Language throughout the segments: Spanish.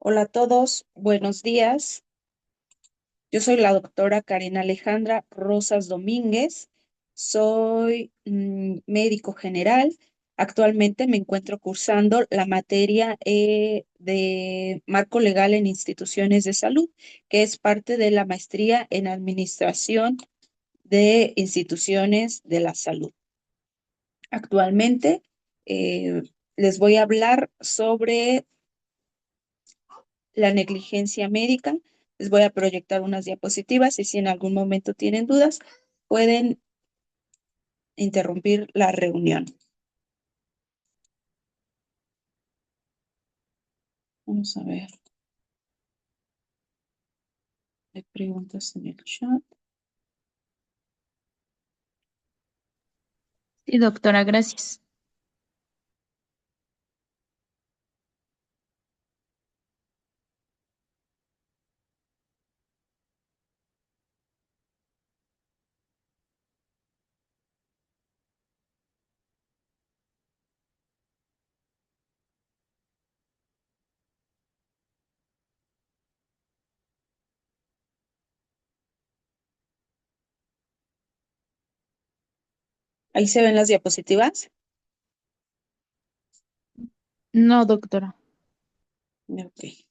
Hola a todos, buenos días. Yo soy la doctora Karen Alejandra Rosas Domínguez. Soy médico general. Actualmente me encuentro cursando la materia de marco legal en instituciones de salud, que es parte de la maestría en administración de instituciones de la salud. Actualmente eh, les voy a hablar sobre la negligencia médica. Les voy a proyectar unas diapositivas y si en algún momento tienen dudas, pueden interrumpir la reunión. Vamos a ver. Hay preguntas en el chat. Sí, doctora, gracias. Ahí se ven las diapositivas. No, doctora. Ok.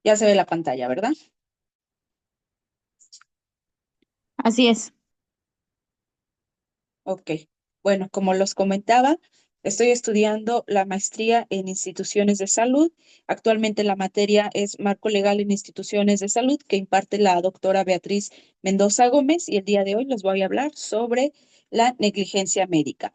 Ya se ve la pantalla, ¿verdad? Así es. Ok. Bueno, como los comentaba, estoy estudiando la maestría en instituciones de salud. Actualmente la materia es marco legal en instituciones de salud que imparte la doctora Beatriz Mendoza Gómez y el día de hoy les voy a hablar sobre la negligencia médica.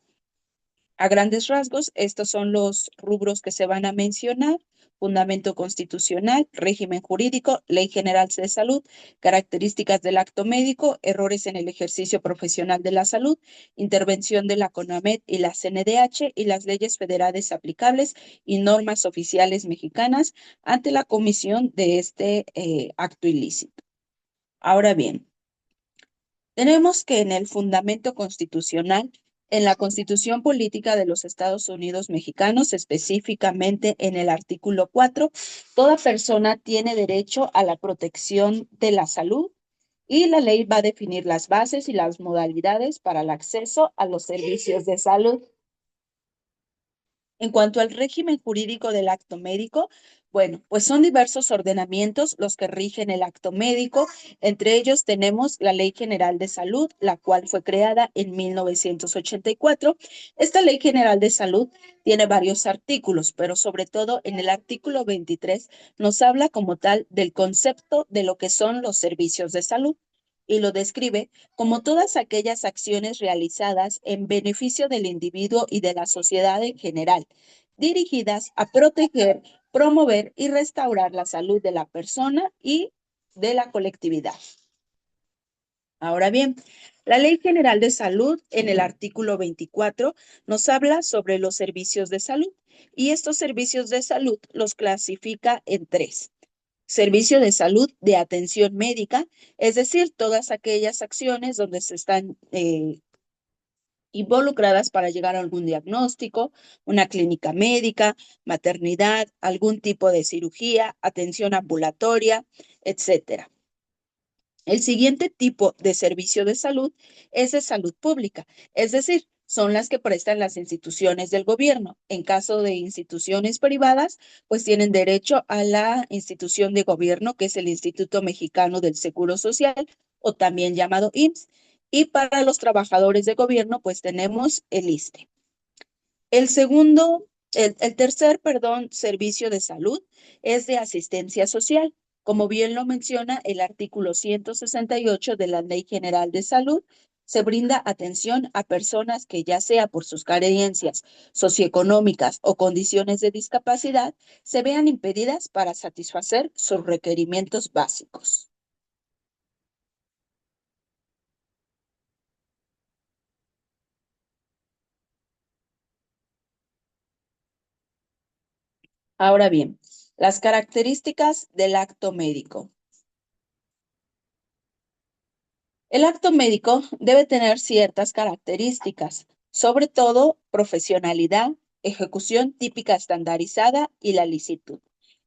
A grandes rasgos, estos son los rubros que se van a mencionar: fundamento constitucional, régimen jurídico, ley general de salud, características del acto médico, errores en el ejercicio profesional de la salud, intervención de la CONAMED y la CNDH y las leyes federales aplicables y normas oficiales mexicanas ante la comisión de este acto ilícito. Ahora bien, tenemos que en el fundamento constitucional, en la Constitución Política de los Estados Unidos Mexicanos, específicamente en el artículo 4, toda persona tiene derecho a la protección de la salud y la ley va a definir las bases y las modalidades para el acceso a los servicios de salud. En cuanto al régimen jurídico del acto médico, bueno, pues son diversos ordenamientos los que rigen el acto médico. Entre ellos tenemos la Ley General de Salud, la cual fue creada en 1984. Esta Ley General de Salud tiene varios artículos, pero sobre todo en el artículo 23 nos habla como tal del concepto de lo que son los servicios de salud y lo describe como todas aquellas acciones realizadas en beneficio del individuo y de la sociedad en general, dirigidas a proteger, promover y restaurar la salud de la persona y de la colectividad. Ahora bien, la Ley General de Salud en el artículo 24 nos habla sobre los servicios de salud y estos servicios de salud los clasifica en tres: servicio de salud de atención médica, es decir, todas aquellas acciones donde se están involucradas para llegar a algún diagnóstico, una clínica médica, maternidad, algún tipo de cirugía, atención ambulatoria, etcétera. El siguiente tipo de servicio de salud es de salud pública, es decir, son las que prestan las instituciones del gobierno. En caso de instituciones privadas, pues tienen derecho a la institución de gobierno, que es el Instituto Mexicano del Seguro Social, o también llamado IMSS. Y para los trabajadores de gobierno, pues tenemos el ISSSTE. El tercer, servicio de salud es de asistencia social. Como bien lo menciona el artículo 168 de la Ley General de Salud, se brinda atención a personas que ya sea por sus carencias socioeconómicas o condiciones de discapacidad, se vean impedidas para satisfacer sus requerimientos básicos. Ahora bien, las características del acto médico. El acto médico debe tener ciertas características, sobre todo profesionalidad, ejecución típica estandarizada y la licitud.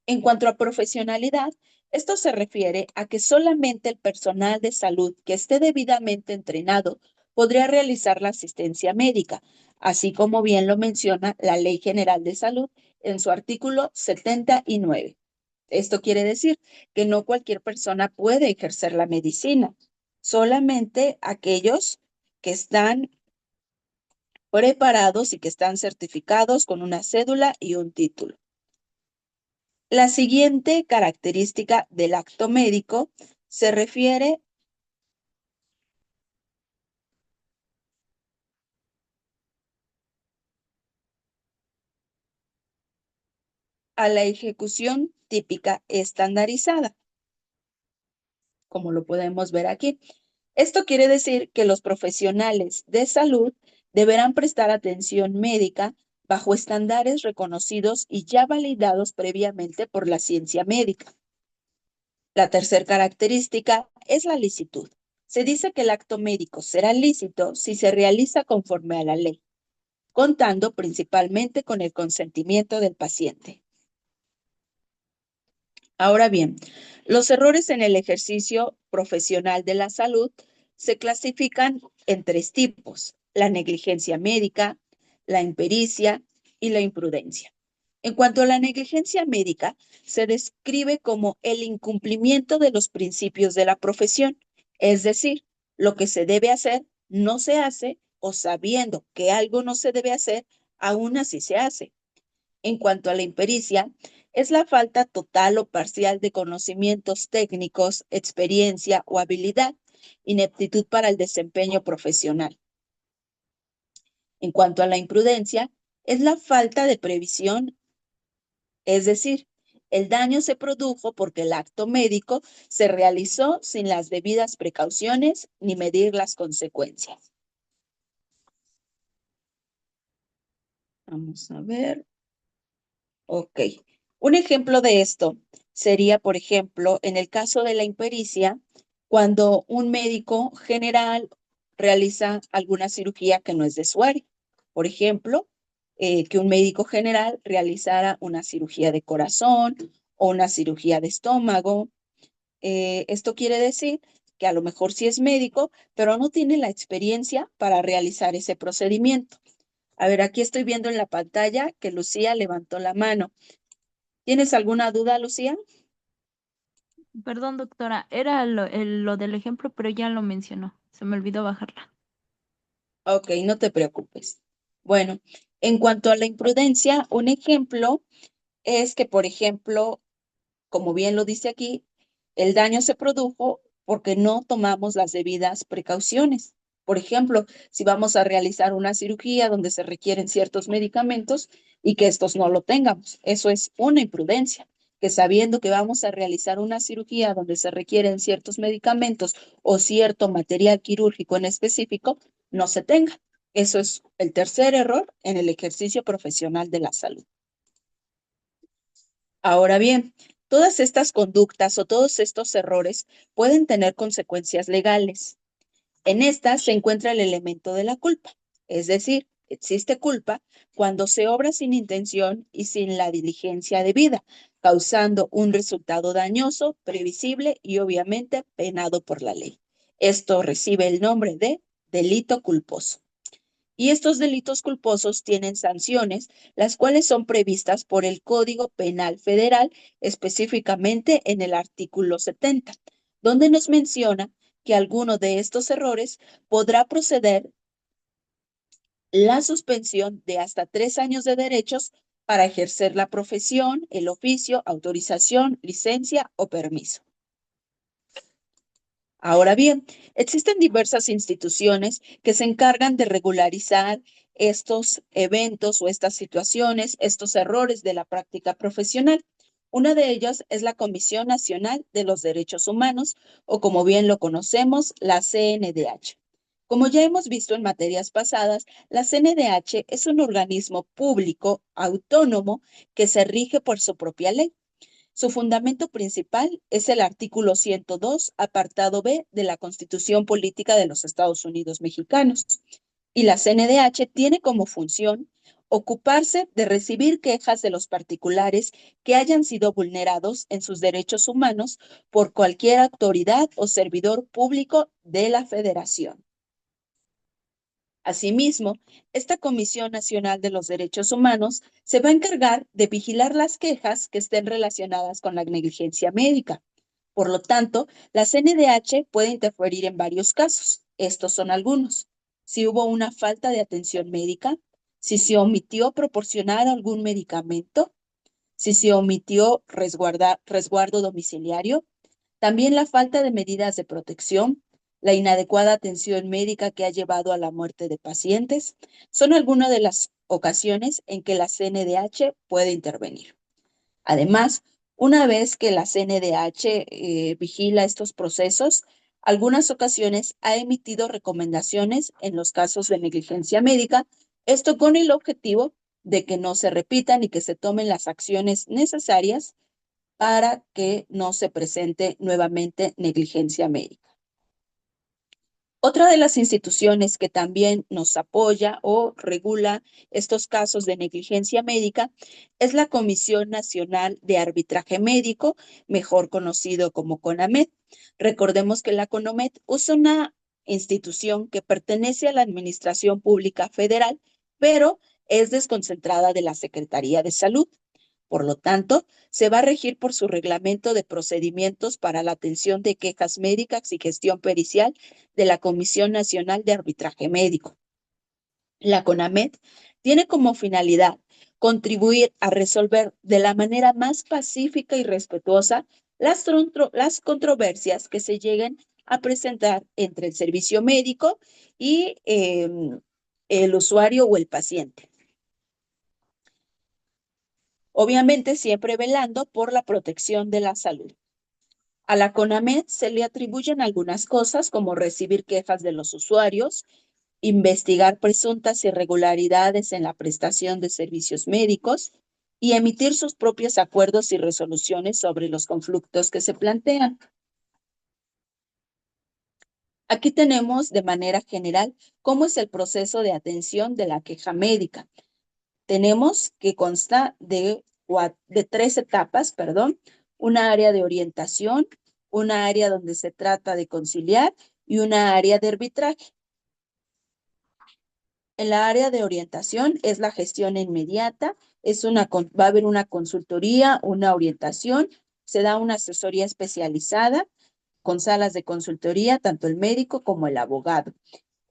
En cuanto a profesionalidad, esto se refiere a que solamente el personal de salud que esté debidamente entrenado podría realizar la asistencia médica, así como bien lo menciona la Ley General de Salud en su artículo 79. Esto quiere decir que no cualquier persona puede ejercer la medicina, solamente aquellos que están preparados y que están certificados con una cédula y un título. La siguiente característica del acto médico se refiere a la ejecución típica estandarizada, como lo podemos ver aquí. Esto quiere decir que los profesionales de salud deberán prestar atención médica bajo estándares reconocidos y ya validados previamente por la ciencia médica. La tercera característica es la licitud. Se dice que el acto médico será lícito si se realiza conforme a la ley, contando principalmente con el consentimiento del paciente. Ahora bien, los errores en el ejercicio profesional de la salud se clasifican en tres tipos: la negligencia médica, la impericia y la imprudencia. En cuanto a la negligencia médica, se describe como el incumplimiento de los principios de la profesión, es decir, lo que se debe hacer no se hace, o sabiendo que algo no se debe hacer, aún así se hace. En cuanto a la impericia, es la falta total o parcial de conocimientos técnicos, experiencia o habilidad, ineptitud para el desempeño profesional. En cuanto a la imprudencia, es la falta de previsión, es decir, el daño se produjo porque el acto médico se realizó sin las debidas precauciones ni medir las consecuencias. Vamos a ver. Ok. Un ejemplo de esto sería, por ejemplo, en el caso de la impericia, cuando un médico general realiza alguna cirugía que no es de su área. Por ejemplo, que un médico general realizara una cirugía de corazón o una cirugía de estómago. Esto quiere decir que a lo mejor sí es médico, pero no tiene la experiencia para realizar ese procedimiento. A ver, aquí estoy viendo en la pantalla que Lucía levantó la mano. ¿Tienes alguna duda, Lucía? Perdón, doctora, era lo del ejemplo, pero ya lo mencionó. Se me olvidó bajarla. Ok, no te preocupes. Bueno, en cuanto a la imprudencia, un ejemplo es que, por ejemplo, como bien lo dice aquí, el daño se produjo porque no tomamos las debidas precauciones. Por ejemplo, si vamos a realizar una cirugía donde se requieren ciertos medicamentos y que estos no lo tengamos, eso es una imprudencia. Que sabiendo que vamos a realizar una cirugía donde se requieren ciertos medicamentos o cierto material quirúrgico en específico, no se tenga. Eso es el tercer error en el ejercicio profesional de la salud. Ahora bien, todas estas conductas o todos estos errores pueden tener consecuencias legales. En estas se encuentra el elemento de la culpa, es decir, existe culpa cuando se obra sin intención y sin la diligencia debida, causando un resultado dañoso, previsible y obviamente penado por la ley. Esto recibe el nombre de delito culposo. Y estos delitos culposos tienen sanciones, las cuales son previstas por el Código Penal Federal, específicamente en el artículo 70, donde nos menciona que alguno de estos errores podrá proceder la suspensión de hasta 3 años de derechos para ejercer la profesión, el oficio, autorización, licencia o permiso. Ahora bien, existen diversas instituciones que se encargan de regularizar estos eventos o estas situaciones, estos errores de la práctica profesional. Una de ellas es la Comisión Nacional de los Derechos Humanos, o como bien lo conocemos, la CNDH. Como ya hemos visto en materias pasadas, la CNDH es un organismo público autónomo que se rige por su propia ley. Su fundamento principal es el artículo 102, apartado B de la Constitución Política de los Estados Unidos Mexicanos. Y la CNDH tiene como función ocuparse de recibir quejas de los particulares que hayan sido vulnerados en sus derechos humanos por cualquier autoridad o servidor público de la Federación. Asimismo, esta Comisión Nacional de los Derechos Humanos se va a encargar de vigilar las quejas que estén relacionadas con la negligencia médica. Por lo tanto, la CNDH puede interferir en varios casos. Estos son algunos. Si hubo una falta de atención médica, si se omitió proporcionar algún medicamento, si se omitió resguardo domiciliario, también la falta de medidas de protección, la inadecuada atención médica que ha llevado a la muerte de pacientes, son algunas de las ocasiones en que la CNDH puede intervenir. Además, una vez que la CNDH vigila estos procesos, algunas ocasiones ha emitido recomendaciones en los casos de negligencia médica, esto con el objetivo de que no se repitan y que se tomen las acciones necesarias para que no se presente nuevamente negligencia médica. Otra de las instituciones que también nos apoya o regula estos casos de negligencia médica es la Comisión Nacional de Arbitraje Médico, mejor conocido como CONAMED. Recordemos que la CONAMED es una institución que pertenece a la Administración Pública Federal, pero es desconcentrada de la Secretaría de Salud. Por lo tanto, se va a regir por su reglamento de procedimientos para la atención de quejas médicas y gestión pericial de la Comisión Nacional de Arbitraje Médico. La CONAMED tiene como finalidad contribuir a resolver de la manera más pacífica y respetuosa las controversias que se lleguen a presentar entre el servicio médico y el usuario o el paciente. Obviamente siempre velando por la protección de la salud. A la CONAMED se le atribuyen algunas cosas como recibir quejas de los usuarios, investigar presuntas irregularidades en la prestación de servicios médicos y emitir sus propios acuerdos y resoluciones sobre los conflictos que se plantean. Aquí tenemos de manera general cómo es el proceso de atención de la queja médica. Tenemos que consta de 3 etapas, una área de orientación, una área donde se trata de conciliar y una área de arbitraje. En la área de orientación es la gestión inmediata, va a haber una consultoría, una orientación, se da una asesoría especializada con salas de consultoría, tanto el médico como el abogado.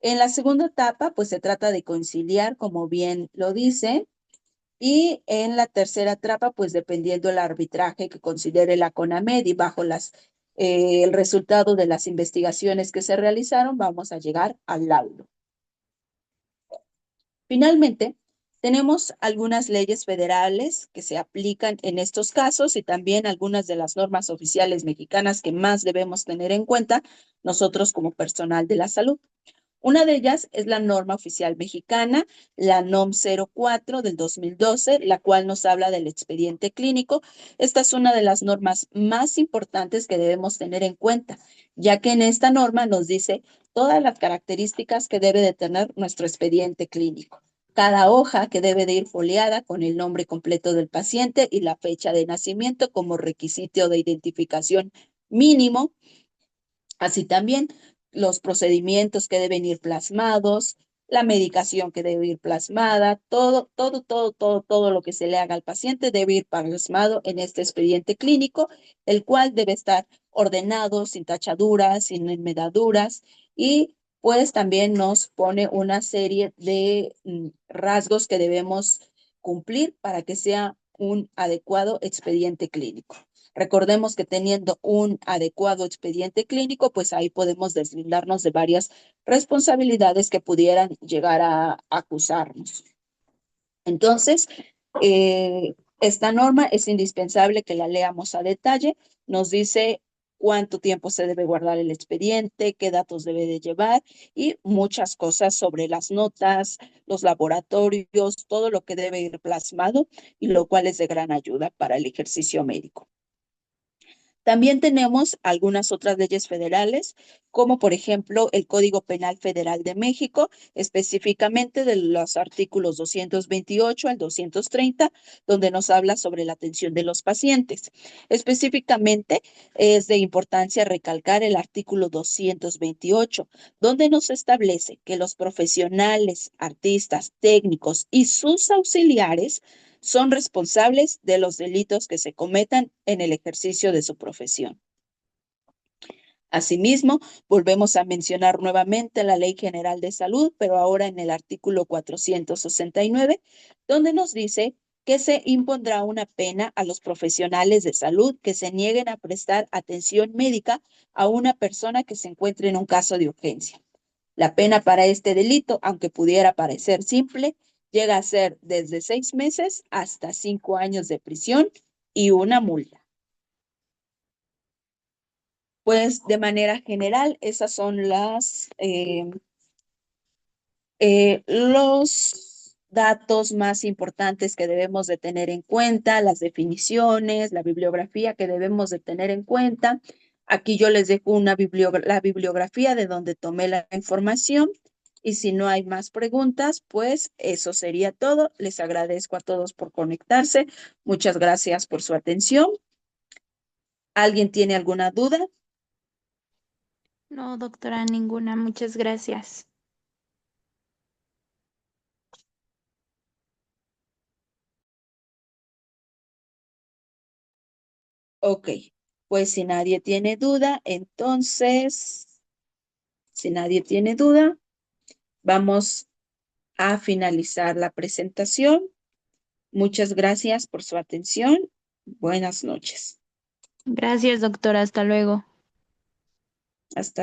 En la segunda etapa, pues se trata de conciliar, como bien lo dice, y en la tercera etapa, pues dependiendo del arbitraje que considere la CONAMED y bajo el resultado de las investigaciones que se realizaron, vamos a llegar al laudo. Finalmente, tenemos algunas leyes federales que se aplican en estos casos y también algunas de las normas oficiales mexicanas que más debemos tener en cuenta nosotros como personal de la salud. Una de ellas es la norma oficial mexicana, la NOM 04 del 2012, la cual nos habla del expediente clínico. Esta es una de las normas más importantes que debemos tener en cuenta, ya que en esta norma nos dice todas las características que debe de tener nuestro expediente clínico. Cada hoja que debe de ir foliada con el nombre completo del paciente y la fecha de nacimiento como requisito de identificación mínimo. Así también los procedimientos que deben ir plasmados, la medicación que debe ir plasmada, todo lo que se le haga al paciente debe ir plasmado en este expediente clínico, el cual debe estar ordenado, sin tachaduras, sin enmedaduras, y pues también nos pone una serie de rasgos que debemos cumplir para que sea un adecuado expediente clínico. Recordemos que teniendo un adecuado expediente clínico, pues ahí podemos deslindarnos de varias responsabilidades que pudieran llegar a acusarnos. Entonces, esta norma es indispensable que la leamos a detalle. Nos dice cuánto tiempo se debe guardar el expediente, qué datos debe de llevar y muchas cosas sobre las notas, los laboratorios, todo lo que debe ir plasmado y lo cual es de gran ayuda para el ejercicio médico. También tenemos algunas otras leyes federales, como por ejemplo el Código Penal Federal de México, específicamente de los artículos 228 al 230, donde nos habla sobre la atención de los pacientes. Específicamente es de importancia recalcar el artículo 228, donde nos establece que los profesionales, artistas, técnicos y sus auxiliares son responsables de los delitos que se cometan en el ejercicio de su profesión. Asimismo, volvemos a mencionar nuevamente la Ley General de Salud, pero ahora en el artículo 469, donde nos dice que se impondrá una pena a los profesionales de salud que se nieguen a prestar atención médica a una persona que se encuentre en un caso de urgencia. La pena para este delito, aunque pudiera parecer simple, llega a ser desde 6 meses hasta 5 años de prisión y una multa. Pues de manera general, esas son los datos más importantes que debemos de tener en cuenta, las definiciones, la bibliografía que debemos de tener en cuenta. Aquí yo les dejo la bibliografía de donde tomé la información y si no hay más preguntas, pues eso sería todo. Les agradezco a todos por conectarse. Muchas gracias por su atención. ¿Alguien tiene alguna duda? No, doctora, ninguna. Muchas gracias. Ok, pues si nadie tiene duda, entonces, si nadie tiene duda, vamos a finalizar la presentación. Muchas gracias por su atención. Buenas noches. Gracias, doctora. Hasta luego. Hasta luego.